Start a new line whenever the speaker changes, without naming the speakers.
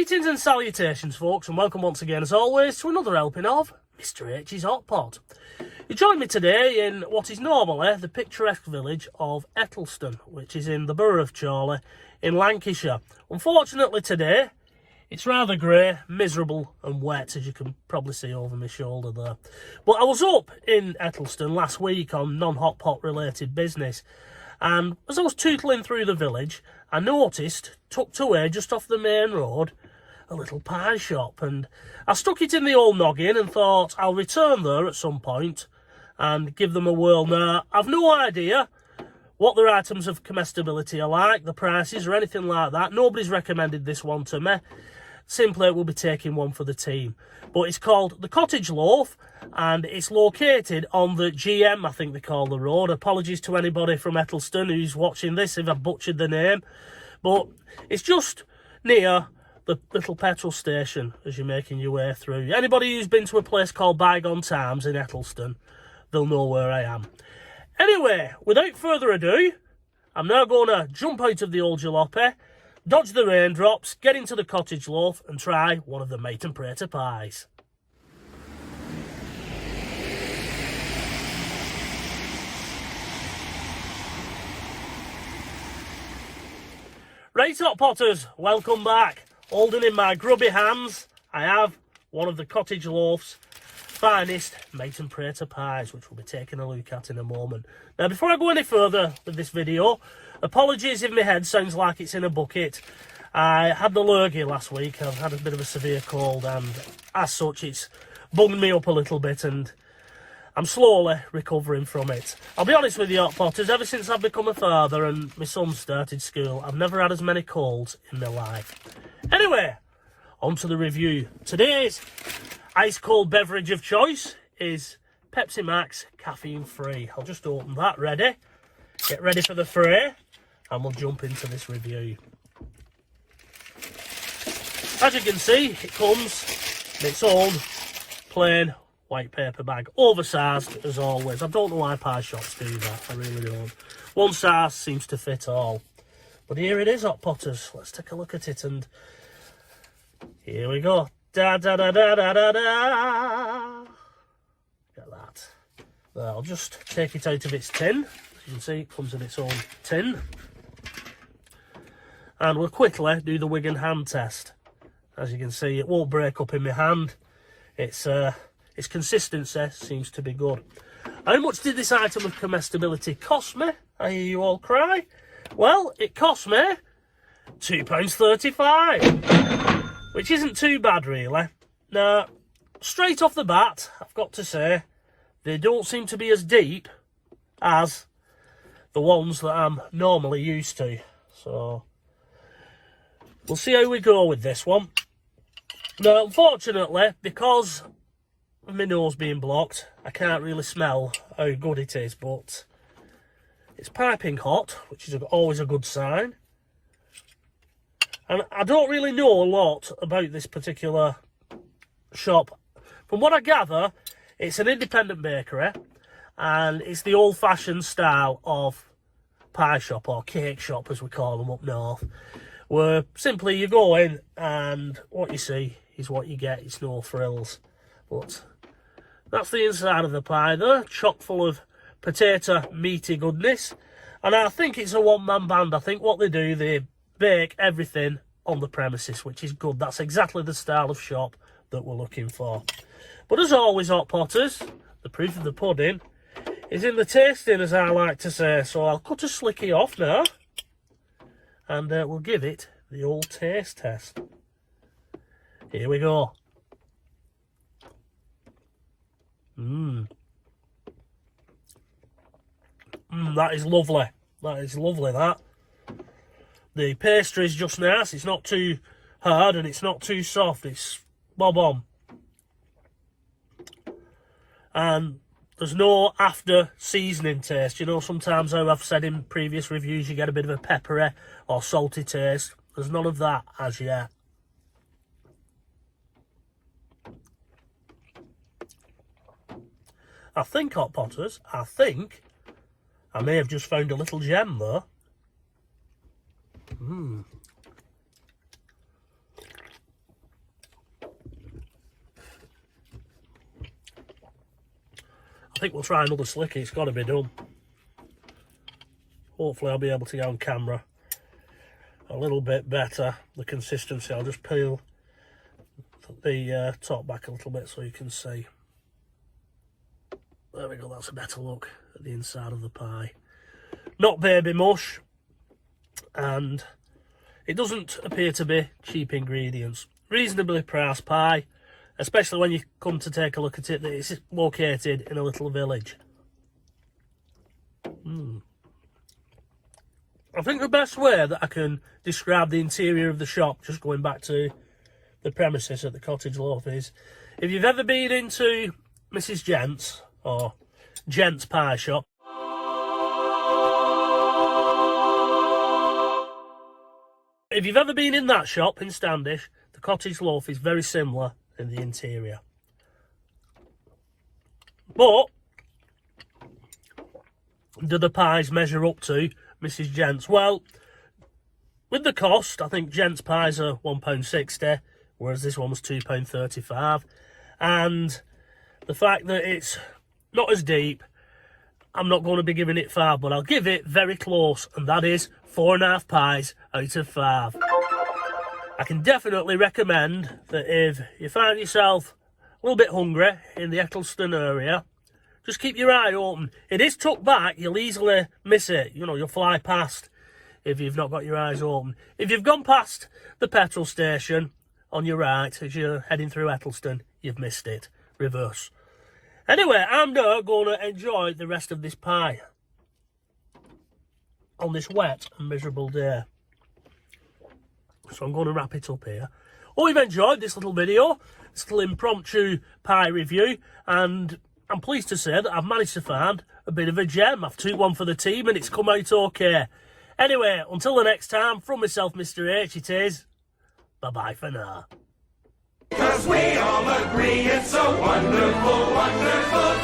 Greetings and salutations, folks, and welcome once again, as always, to another helping of Mr H's Hot Pot. You join me today in what is normally the picturesque village of Eccleston, which is in the borough of Chorley in Lancashire. Unfortunately today, it's rather grey, miserable and wet, as you can probably see over my shoulder there. But I was up in Eccleston last week on non-hot pot related business, and as I was tootling through the village, I noticed, tucked away just off the main road, a little pie shop, and I stuck it in the old noggin and thought I'll return there at some point and give them a whirl. Now, I've no idea what their items of comestibility are like, the prices or anything like that. Nobody's recommended this one to me. Simply, we'll be taking one for the team. But it's called the Cottage Loaf, and it's located on the GM, I think they call the road. Apologies to anybody from Eccleston who's watching this if I've butchered the name. But it's just near the little petrol station as you're making your way through. Anybody who's been to a place called Bygone Times in Eccleston, they'll know where I am. Anyway, without further ado, I'm now going to jump out of the old jalopy, dodge the raindrops, get into the cottage loaf and try one of the mate and prater pies. Right, Hot Potters, welcome back. Holding in my grubby hands, I have one of the Cottage Loaf's finest mate and prater pies, which we'll be taking a look at in a moment. Now, before I go any further with this video, apologies if my head sounds like it's in a bucket. I had the lurgy last week. I've had a bit of a severe cold, and as such, it's bunged me up a little bit, and I'm slowly recovering from it. I'll be honest with you, Hot Potters, ever since I've become a father and my son started school, I've never had as many colds in my life. Anyway, on to the review. Today's ice cold beverage of choice is Pepsi Max caffeine free. I'll just open that, ready. Get ready for the fray, and we'll jump into this review. As you can see, it comes in its own plain white paper bag, oversized as always. I don't know why pie shops do that, I really don't. One size seems to fit all. But here it is, Hot Potters. Let's take a look at it, and here we go. Da da da da da da da. Get that. There, I'll just take it out of its tin. As you can see, it comes in its own tin. And we'll quickly do the Wigan hand test. As you can see, it won't break up in my hand. Its consistency seems to be good. How much did this item of comestibility cost me? I hear you all cry. Well, it cost me £2.35, which isn't too bad, really. Now, straight off the bat, I've got to say, they don't seem to be as deep as the ones that I'm normally used to. So, we'll see how we go with this one. Now, unfortunately, because of my nose being blocked, I can't really smell how good it is, but it's piping hot, which is always a good sign. And I don't really know a lot about this particular shop. From what I gather, it's an independent bakery, and it's the old-fashioned style of pie shop, or cake shop as we call them up north, where simply you go in and what you see is what you get. It's no frills. But that's the inside of the pie there, chock full of potato meaty goodness. And I think it's a one-man band. I think what they do, they bake everything on the premises, which is good. That's exactly the style of shop that we're looking for. But as always, Hot Potters, the proof of the pudding is in the tasting, as I like to say. So I'll cut a slicky off now, and we'll give it the old taste test. Here we go. That is lovely. That is lovely, that. The pastry is just nice. It's not too hard and it's not too soft. It's bob on. And there's no after seasoning taste. You know, sometimes how I've said in previous reviews, you get a bit of a peppery or salty taste. There's none of that as yet. I think, Hot Potters, I think I may have just found a little gem there. I think we'll try another slicky. It's got to be done. Hopefully I'll be able to get on camera a little bit better. The consistency, I'll just peel the top back a little bit so you can see. There we go, that's a better look at the inside of the pie. Not baby mush, and it doesn't appear to be cheap ingredients. Reasonably priced pie, especially when you come to take a look at it, that it's located in a little village. I think the best way that I can describe the interior of the shop, just going back to the premises at the Cottage Loaf, is if you've ever been into Mrs. Gent's or Gent's Pie Shop, if you've ever been in that shop in Standish, the Cottage Loaf is very similar in the interior. But do the pies measure up to Mrs. Gent's? Well, with the cost, I think Gent's pies are £1.60, whereas this one was £2.35. And the fact that it's not as deep, I'm not going to be giving it 5, but I'll give it very close, and that is 4.5 pies out of 5. I can definitely recommend that if you find yourself a little bit hungry in the Eccleston area, just keep your eye open. It is tucked back, you'll easily miss it. You know, you'll fly past if you've not got your eyes open. If you've gone past the petrol station on your right as you're heading through Eccleston, you've missed it. Reverse. Anyway, I'm now going to enjoy the rest of this pie on this wet and miserable day. So I'm going to wrap it up here. Hope you've enjoyed this little video, this little impromptu pie review, and I'm pleased to say that I've managed to find a bit of a gem. I've took one for the team and it's come out okay. Anyway, until the next time, from myself, Mr. H, it is bye-bye for now. 'Cause we all agree it's a wonderful, wonderful